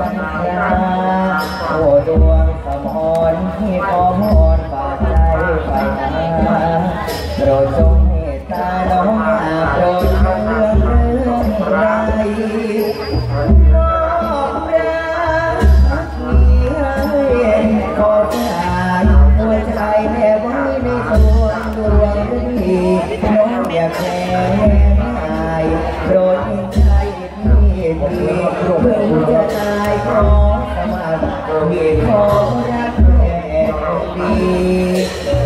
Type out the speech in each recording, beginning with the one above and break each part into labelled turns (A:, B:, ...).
A: วันคราโอ้ดวงสมรที่ขอพรฝากใจไปหาโปรดจงเมตตาน้องอาโปรดเรื่องไรน้องรักมีให้ขอฝากหัวใจแม่ไว้ในส่วนดวงดีน้องอยากแค่โปรดยิ่งใจที่ดีเพิ่งจะตายขอสมัครมีขอรักแม่ดี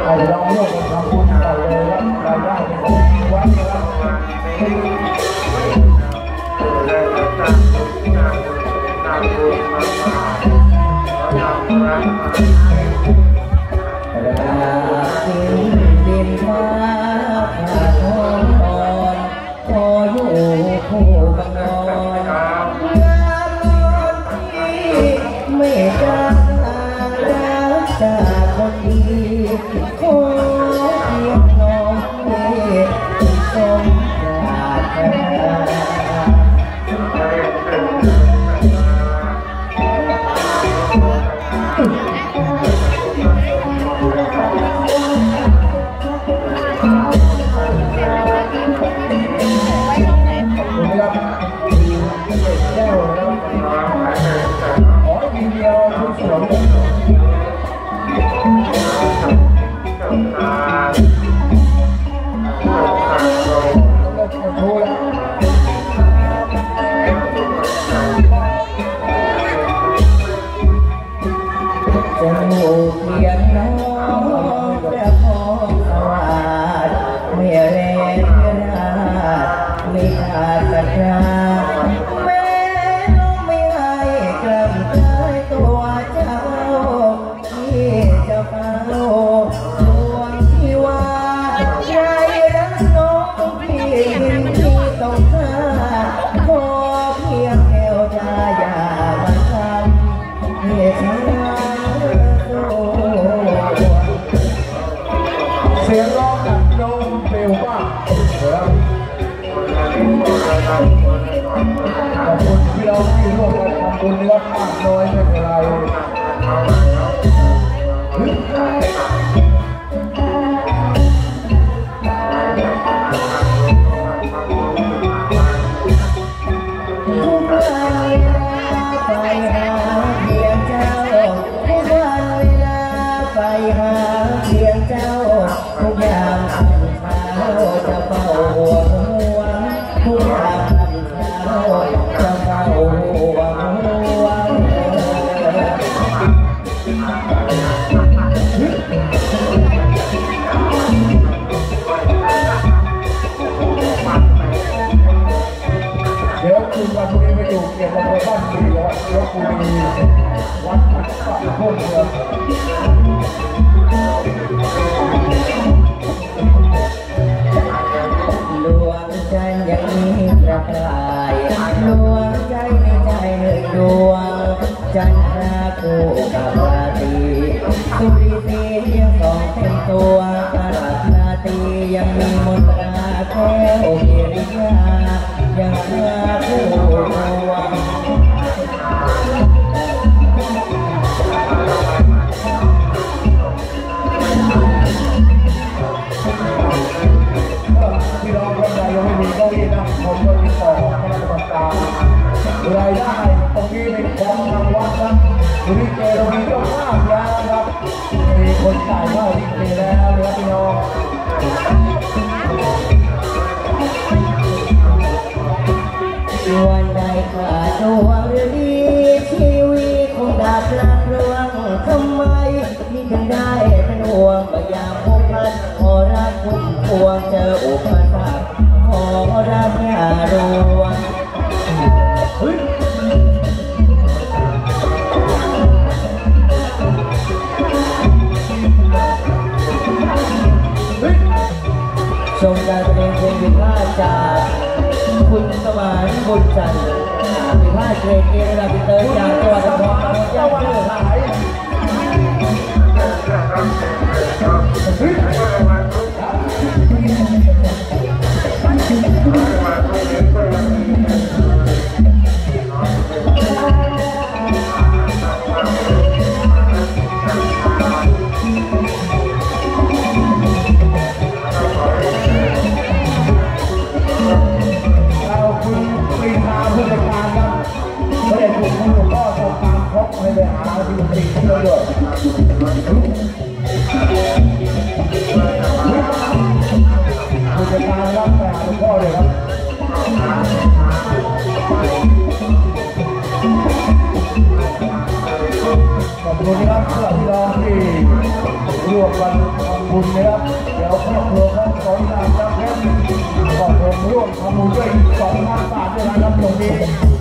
B: เอาลองโลกทำบุญต่อเลยครับรายได้เป็นของวัดนะครับ
A: ดินฟ้าผ่าทองอ่อนพออยู่คู่บังนอนงามที่ไม่กล้ารักจากคนดีขอเพียงน้องเอ๋สมปรารถนาจมูกเพียงน้องประคองสวัสดิ์ไม่เร่ราไม่ขาดศรัทธาแม้น้องไม่ให้กลับใจตัวเจ้าที่จะเฝ้าดวงที่ว่าใจรักน้องพี่ที่ต้องการขอเพียงแก้วตาอย่ามาทำเหตุ
B: เสียงร้องจากโดมเปลวบ้างขอบคุณที่เราที่ร่วมกันทำบุญรับมากน้อยไม่เป็นไร
A: ทุกอย่างทำเช้าจะเฝ้าห่วงห่วงทุกอย่างทำเช้าจะเฝ้าห่วงห่วง
B: เดี๋ยวคุณวันนี้ไปอยู่เกี่ยวกับบ้านดีแล้วเดี๋ยวคุณมีวัดปักปักพุ่งเลย
A: ดวงใจยังมีประกายดวงใจในใจหนึ่งดวงจันทราคู่กับราตรีสุริสียังส่องเต็มตัวอาราธนาตียังมีมนตราแค่โอเกิริยายังเพื่อคู่ดวง
B: ที่เราคนใดยังไม่มีเก้าอี้นั่งผมก็ติดต่อคณะกรรมการรายได้ตรงนี้เป็นของทางวัดครับดูที่เจเรามีเจ้าภาพแล้วครับมีคนจ่ายค่าลิเกแล้วนะครับพี่น้อง
A: วันใดขาดดวงดีชีวิตคงดับลักเรื่องทำไมที่ถึงได้เป็นห่วงพยายามพบกันขอรักคุณพวงเจออุปสรรคขอรักอย่าดวง
B: เฮ้ย
A: ชมการแสดงเพลงวิพากษ์จากคุณสมานบุญจันทร์วิพากษ์เกรดเอระดับอินเตอร์จากจังหวัดนครพนมเจ้าชื่อ
B: ไม่ไปหาที่ติดที่เราด้วยผู้จัดการรับไปหาหลวงพ่อเลยครับขอบคุณนะครับสำหรับพี่น้องที่ร่วมกันทำบุญนะครับเดี๋ยวครอบครัวของสองนางรับแค่ขอบคุณร่วมทำบุญด้วย2,000 บาทด้วยนะครับตรงนี้ครับ